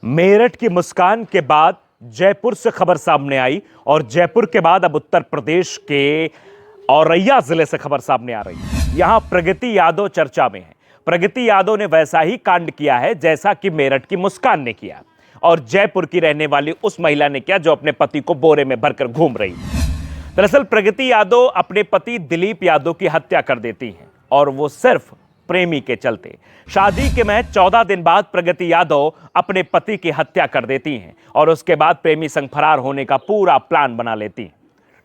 मेरठ की मुस्कान के बाद जयपुर से खबर सामने आई और जयपुर के बाद अब उत्तर प्रदेश के औरैया जिले से खबर सामने आ रही है। यहां प्रगति यादव चर्चा में है। प्रगति यादव ने वैसा ही कांड किया है जैसा कि मेरठ की मुस्कान ने किया और जयपुर की रहने वाली उस महिला ने किया जो अपने पति को बोरे में भरकर घूम रही है। दरअसल प्रगति यादव अपने पति दिलीप यादव की हत्या कर देती हैं और वो सिर्फ प्रेमी के चलते। शादी के महज 14 दिन बाद प्रगति यादव अपने पति की हत्या कर देती हैं और उसके बाद प्रेमी संग फरार होने का पूरा प्लान बना लेती हैं।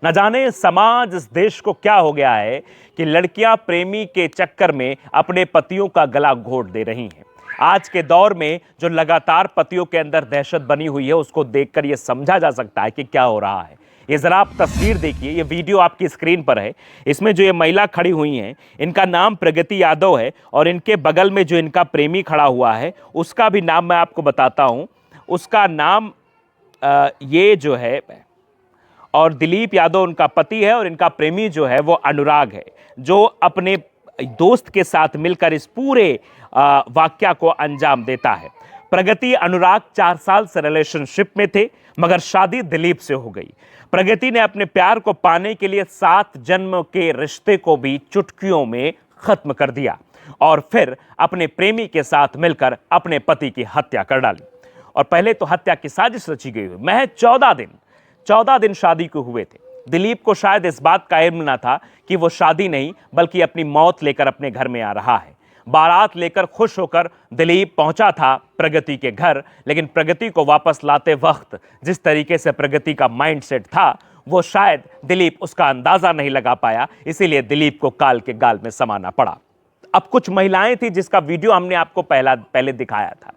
न जाने समाज इस देश को क्या हो गया है कि लड़कियां प्रेमी के चक्कर में अपने पतियों का गला घोट दे रही हैं। आज के दौर में जो लगातार पतियों के अंदर दहशत बनी हुई है उसको देखकर यह समझा जा सकता है कि क्या हो रहा है। ये जरा आप तस्वीर देखिए, ये वीडियो आपकी स्क्रीन पर है। इसमें जो ये महिला खड़ी हुई हैं इनका नाम प्रगति यादव है और इनके बगल में जो इनका प्रेमी खड़ा हुआ है उसका भी नाम मैं आपको बताता हूं। उसका नाम ये जो है, और दिलीप यादव उनका पति है और इनका प्रेमी जो है वो अनुराग है, जो अपने दोस्त के साथ मिलकर इस पूरे वाकया को अंजाम देता है। प्रगति अनुराग 4 साल से रिलेशनशिप में थे मगर शादी दिलीप से हो गई। प्रगति ने अपने प्यार को पाने के लिए 7 जन्म के रिश्ते को भी चुटकियों में खत्म कर दिया और फिर अपने प्रेमी के साथ मिलकर अपने पति की हत्या कर डाली। और पहले तो हत्या की साजिश रची गई हुई। महज 14 दिन शादी को हुए थे। दिलीप को शायद इस बात का इल्म न था कि वो शादी नहीं बल्कि अपनी मौत लेकर अपने घर में आ रहा है। बारात लेकर खुश होकर दिलीप पहुंचा था प्रगति के घर, लेकिन प्रगति को वापस लाते वक्त जिस तरीके से प्रगति का माइंडसेट था वो शायद दिलीप उसका अंदाजा नहीं लगा पाया, इसीलिए दिलीप को काल के गाल में समाना पड़ा। अब कुछ महिलाएं थी जिसका वीडियो हमने आपको पहले दिखाया था,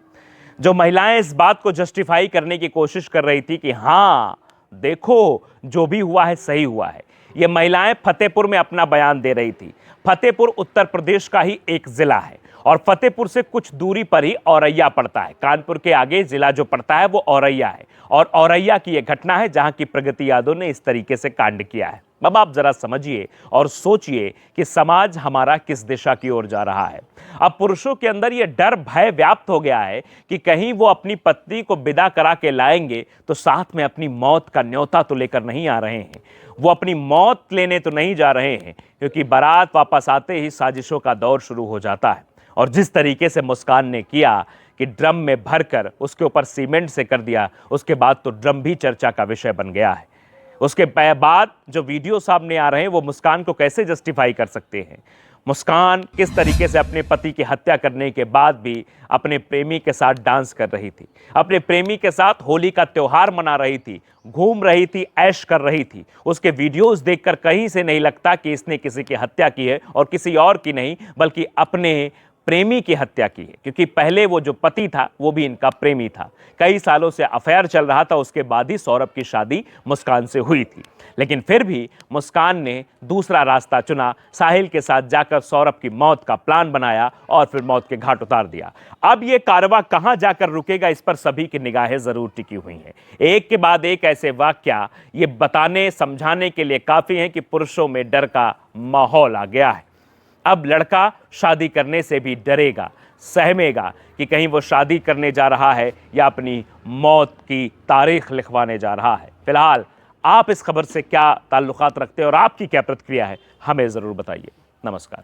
जो महिलाएं इस बात को जस्टिफाई करने की कोशिश कर रही थी कि हाँ देखो जो भी हुआ है सही हुआ है। ये महिलाएं फतेहपुर में अपना बयान दे रही थी। फतेहपुर उत्तर प्रदेश का ही एक जिला है और फतेहपुर से कुछ दूरी पर ही औरैया पड़ता है। कानपुर के आगे जिला जो पड़ता है वो औरैया है और औरैया की यह घटना है जहां की प्रगति यादव ने इस तरीके से कांड किया है। अब आप जरा समझिए और सोचिए कि समाज हमारा किस दिशा की ओर जा रहा है। अब पुरुषों के अंदर यह डर भय व्याप्त हो गया है कि कहीं वो अपनी पत्नी को विदा करा के लाएंगे तो साथ में अपनी मौत का न्योता तो लेकर नहीं आ रहे हैं। वो अपनी मौत लेने तो नहीं जा रहे हैं क्योंकि बारात वापस आते ही साजिशों का दौर शुरू हो जाता है। और जिस तरीके से मुस्कान ने किया कि ड्रम में भरकर उसके ऊपर सीमेंट से कर दिया, उसके बाद तो ड्रम भी चर्चा का विषय बन गया है। उसके बाद जो वीडियो सामने आ रहे हैं वो मुस्कान को कैसे जस्टिफाई कर सकते हैं। मुस्कान किस तरीके से अपने पति की हत्या करने के बाद भी अपने प्रेमी के साथ डांस कर रही थी, अपने प्रेमी के साथ होली का त्योहार मना रही थी, घूम रही थी, ऐश कर रही थी। उसके वीडियोस देखकर कहीं से नहीं लगता कि इसने किसी की हत्या की है और किसी और की नहीं बल्कि अपने प्रेमी की हत्या की है, क्योंकि पहले वो जो पति था वो भी इनका प्रेमी था। कई सालों से अफेयर चल रहा था, उसके बाद ही सौरभ की शादी मुस्कान से हुई थी। लेकिन फिर भी मुस्कान ने दूसरा रास्ता चुना, साहिल के साथ जाकर सौरभ की मौत का प्लान बनाया और फिर मौत के घाट उतार दिया। अब ये कारवां कहां जाकर रुकेगा इस पर सभी की निगाहें जरूर टिकी हुई हैं। एक के बाद एक ऐसे वाकया ये बताने समझाने के लिए काफी हैं कि पुरुषों में डर का माहौल आ गया है। अब लड़का शादी करने से भी डरेगा, सहमेगा कि कहीं वो शादी करने जा रहा है या अपनी मौत की तारीख लिखवाने जा रहा है। फिलहाल आप इस खबर से क्या ताल्लुकात रखते हैं और आपकी क्या प्रतिक्रिया है, हमें ज़रूर बताइए। नमस्कार।